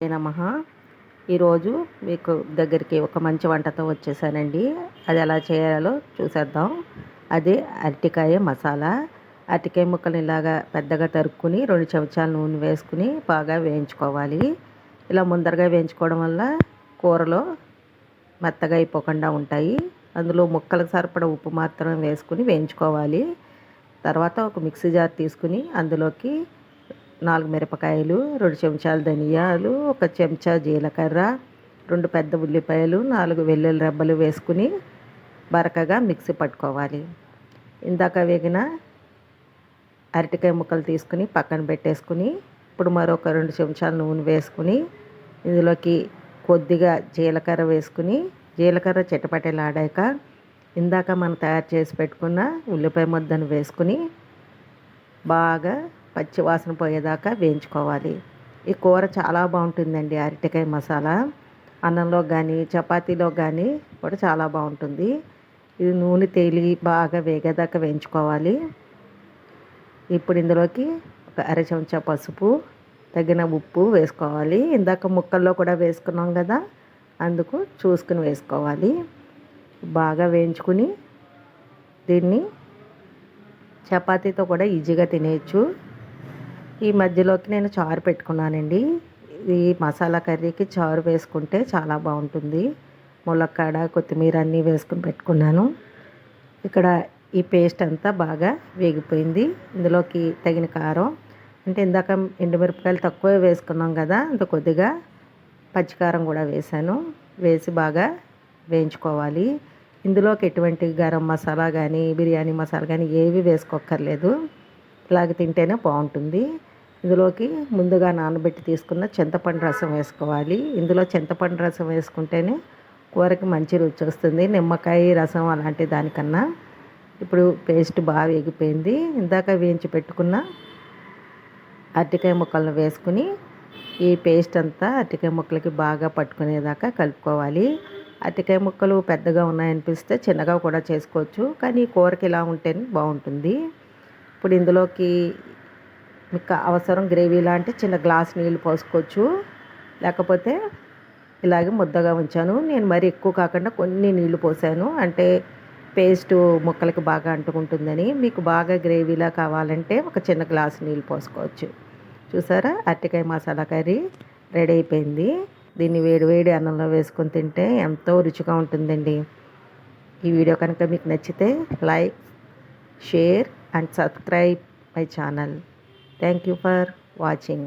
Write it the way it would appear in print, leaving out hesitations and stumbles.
నమః. ఈరోజు మీకు దగ్గరికి ఒక మంచి వంటతో వచ్చేసానండి. అది ఎలా చేయాలో చూసేద్దాం. అదే అరటికాయ మసాలా. అరటికాయ ముక్కలు ఇలాగా పెద్దగా తరుక్కుని 2 చెంచాల నూనె వేసుకుని బాగా వేయించుకోవాలి. ఇలా ముందరగా వేయించుకోవడం వల్ల కూరలో మెత్తగా అయిపోకుండా ఉంటాయి. అందులో ముక్కలకు సరిపడా ఉప్పు మాత్రం వేసుకుని వేయించుకోవాలి. తర్వాత ఒక మిక్సీ జార్ తీసుకుని అందులోకి 4 మిరపకాయలు, 2 చెంచాలు ధనియాలు, 1 చెంచా జీలకర్ర, 2 పెద్ద ఉల్లిపాయలు, 4 వెల్లుల్లి రెబ్బలు వేసుకుని బరకగా మిక్సీ పట్టుకోవాలి. ఇందాక వేగిన అరటికాయ ముక్కలు తీసుకుని పక్కన పెట్టేసుకుని ఇప్పుడు మరొక 2 చెంచాలు నూనె వేసుకుని ఇందులోకి కొద్దిగా జీలకర్ర వేసుకుని జీలకర్ర చిటపటలాడాక ఇందాక మనం తయారు చేసి పెట్టుకున్న ఉల్లిపాయ ముద్దను వేసుకుని బాగా పచ్చి వాసన పోయేదాకా వేయించుకోవాలి. ఈ కూర చాలా బాగుంటుందండి. అరటికాయ మసాలా అన్నంలో కానీ చపాతీలో కానీ కూడా చాలా బాగుంటుంది. ఇది నూనె తేలి బాగా వేగేదాకా వేయించుకోవాలి. ఇప్పుడు ఇందులోకి ఒక 1/2 చెంచా పసుపు, తగిన ఉప్పు వేసుకోవాలి. ఇందాక ముక్కల్లో కూడా వేసుకున్నాం కదా, అందుకు చూసుకుని వేసుకోవాలి. బాగా వేయించుకుని దీన్ని చపాతీతో కూడా ఈజీగా తినేయచ్చు. ఈ మధ్యలోకి నేను చారు పెట్టుకున్నానండి. ఈ మసాలా కర్రీకి చారు వేసుకుంటే చాలా బాగుంటుంది. ములక్కాడ, కొత్తిమీర అన్నీ వేసుకుని పెట్టుకున్నాను. ఇక్కడ ఈ పేస్ట్ అంతా బాగా వేగిపోయింది. ఇందులోకి తగిన కారం, అంటే ఇందాక ఎండుమిరపకాయలు తక్కువే వేసుకున్నాం కదా, అంత కొద్దిగా పచ్చికారం కూడా వేసాను. వేసి బాగా వేయించుకోవాలి. ఇందులోకి ఎటువంటి గరం మసాలా కానీ బిర్యానీ మసాలా కానీ ఏవి వేసుకోక్కర్లేదు. ఇలాగ తింటేనే బాగుంటుంది. ఇందులోకి ముందుగా నానబెట్టి తీసుకున్న చింతపండు రసం వేసుకోవాలి. ఇందులో చింతపండు రసం వేసుకుంటేనే కూరకి మంచి రుచి వస్తుంది, నిమ్మకాయ రసం అలాంటి దానికన్నా. ఇప్పుడు పేస్ట్ బాగా వేగిపోయింది. ఇందాక వేయించి పెట్టుకున్న అరటికాయ ముక్కలను వేసుకుని ఈ పేస్ట్ అంతా అరటికాయ ముక్కలకి బాగా పట్టుకునేదాకా కలుపుకోవాలి. అరటికాయ ముక్కలు పెద్దగా ఉన్నాయనిపిస్తే చిన్నగా కూడా చేసుకోవచ్చు, కానీ కూరకి ఇలా ఉంటేనే బాగుంటుంది. ఇప్పుడు ఇందులోకి మీకు అవసరం గ్రేవీలా అంటే చిన్న గ్లాస్ నీళ్ళు పోసుకోవచ్చు, లేకపోతే ఇలాగే ముద్దగా ఉంచాను. నేను మరి ఎక్కువ కాకుండా కొన్ని నీళ్లు పోసాను, అంటే పేస్ట్ ముక్కలకి బాగా అంటుకుంటుందని. మీకు బాగా గ్రేవీలా కావాలంటే ఒక చిన్న గ్లాస్ నీళ్ళు పోసుకోవచ్చు. చూసారా, అరటికాయ మసాలా కర్రీ రెడీ అయిపోయింది. దీన్ని వేడి అన్నంలో వేసుకొని తింటే ఎంతో రుచిగా ఉంటుందండి. ఈ వీడియో కనుక మీకు నచ్చితే like, share and subscribe my channel. Thank you for watching.